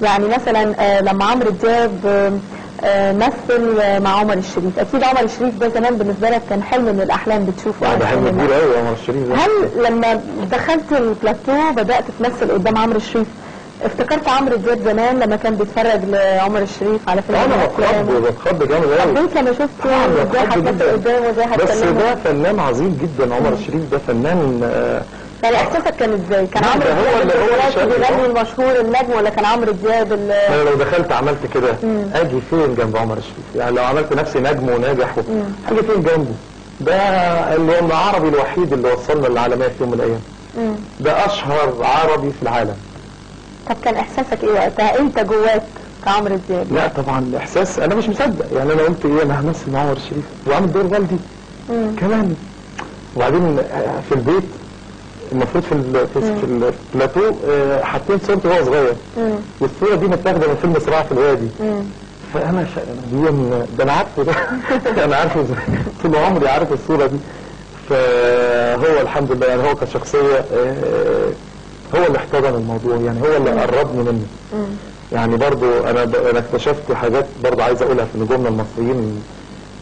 يعني مثلا لما عمرو دياب مثل مع عمر الشريف، اكيد عمر الشريف ده زمان بالنسبه لك كان حلم من الاحلام بتشوفه. ده حلم كبير قوي عمر الشريف ده. هل لما دخلت البلاتو بدات تمثل قدام عمرو الشريف افتكرت عمرو دياب زمان لما كان بيتفرج لعمر الشريف على فيلم؟ انا بتخض جامد قوي. حبيت لما شفته ازاي هتمثل قدامه وازاي هتكلمه. بس ده فنان عظيم جدا، عمر الشريف ده فنان. يعني احساسك كان ازاي؟ كان عمرو دياب هو بيغني المشهور النجم ولا كان عمرو دياب انا لو دخلت عملت كده اجي فين جنب عمر الشريف؟ يعني لو عملت نفسي نجم وناجح اجي فين جنبه؟ ده العربي الوحيد اللي وصلنا للعالميه في يوم من الايام. ده اشهر عربي في العالم. طب كان احساسك ايه وقتها انت جواك كعمرو دياب؟ لا طبعا احساس انا مش مصدق، يعني انا قلت ايه، انا همثل مع عمر الشريف وعامل دور والدي كمان. وبعدين في البيت المفروض في البلاتو حاطين صورته وهو صغير، والصوره دي متاخده من فيلم صراع في الوادي. فانا ده انا عارفه ده انا عارفه طول عمري عارف الصوره دي. فهو الحمد لله يعني هو كشخصيه هو اللي احتضن الموضوع، يعني هو اللي قربني منه. يعني برضو انا اكتشفت حاجات برضو عايز اقولها في نجومنا المصريين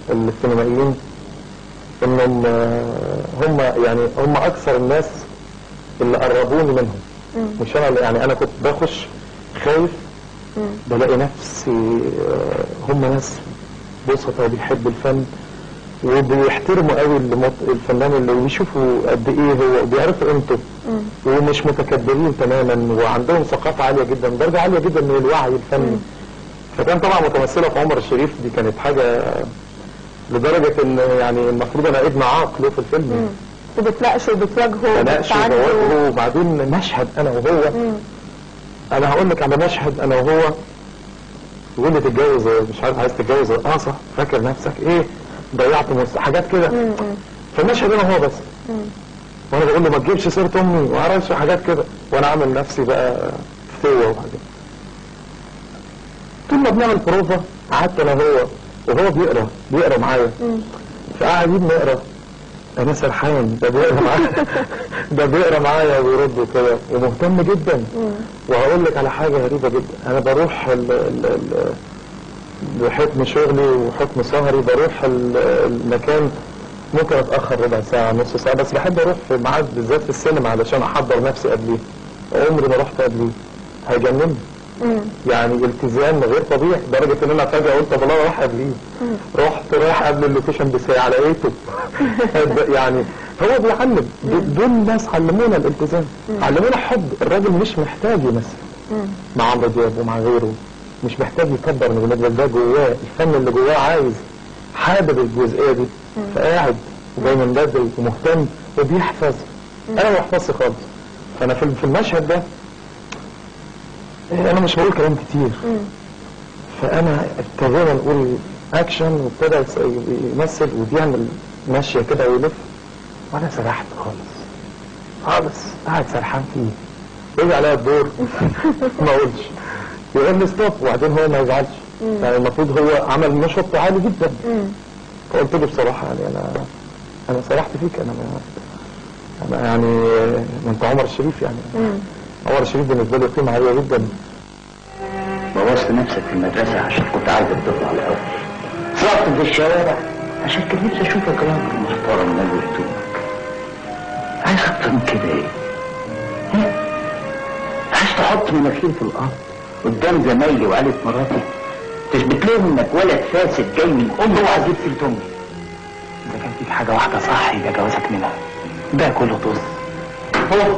السينمائيين، انهم هم اكثر الناس اللي قربوني منهم. مش انا يعني انا كنت بخش خايف، بلاقي نفسي هم ناس بسطة وبيحبوا الفن وبيحترموا قوي الفنان اللي بيشوفوا قد ايه هو بيعرفوا قيمته ومش متكبرين تماما، وعندهم ثقافة عالية جدا، درجة عالية جدا من الوعي الفني. فكان طبعا متمثلة في عمر الشريف، دي كانت حاجة لدرجة ان يعني المفروض انا ابن عاقله في الفيلم. وبتناقشه وبتواجهه وبتواجهه. وبعدين مشهد انا وهو انا هقول لك على مشهد انا وهو يقول لي تتجوز مش عارف عايز تتجوز رقاصة، فاكر نفسك ايه ضيعت حاجات كده. فالمشهد انا هو بس وانا بقول له ما تجيبش سيرة امي وعرفش حاجات كده، وانا عامل نفسي بقى فتوة وحاجات. طول ما بنعمل بروفة قعدت انا وهو بيقرا معايا، فقاعدين نقرا انا سرحان، ده بيقرا معايا وبيرد وكده ومهتم جدا. وهقول لك على حاجه غريبه جدا، انا بروح بحكم شغلي وحكم سهري بروح المكان ممكن اتاخر ربع ساعه نص ساعه، بس بحب اروح في ميعاد بالذات في السينما علشان احضر نفسي قبليه. عمري ما رحت قبليه، هيجنني. يعني التزام غير طبيعي لدرجه ان انا فجاه قلت طب انا رايح قبليه. رايح قبل اللوكيشن بساعه لقيته. يعني هو بيعلم، دول ناس علمونا الالتزام، علمونا حب. الراجل مش محتاج يمثل مع عمرو دياب ومع غيره، مش محتاج يكبر من النجم، ده جواه الفن اللي جواه، عايز حابب الجزئيه دي، فقاعد وجاي من بدري ومهتم وبيحفظ. انا ما بحفظش خالص. فانا في المشهد ده انا مش بقول كلام كتير، فانا ابتدينا نقول اكشن وابتدى يمثل وبيعمل ماشيه كده ويلف، وانا سرحت خالص قاعد سرحان فيه. يجي عليا الدور ما اقولش، يقول لي ستوب وبعدين هو ما يزعلش. يعني المفروض هو عمل نشاط عالي جدا. فقلت له بصراحه يعني انا سرحت فيك، انا يعني ما انت عمر الشريف، يعني عمر الشريف بالنسبه لي قيمه عاليه جدا. بوظت نفسك في المدرسه عشان كنت عايزك تطلع الاول، صرفت في الشوارع عشان كان نفسي اشوفك راجل محترم من هدومك. عايز اكتر من كده ايه؟ عايز تحط مناخير في الارض قدام زمايلي وعيلة مراتي تثبت لهم انك ولد فاسد جاي من امي وعزيز في امي. اذا كان فيك حاجه واحده صح يبقى جوازك منها، ده كله طز. هو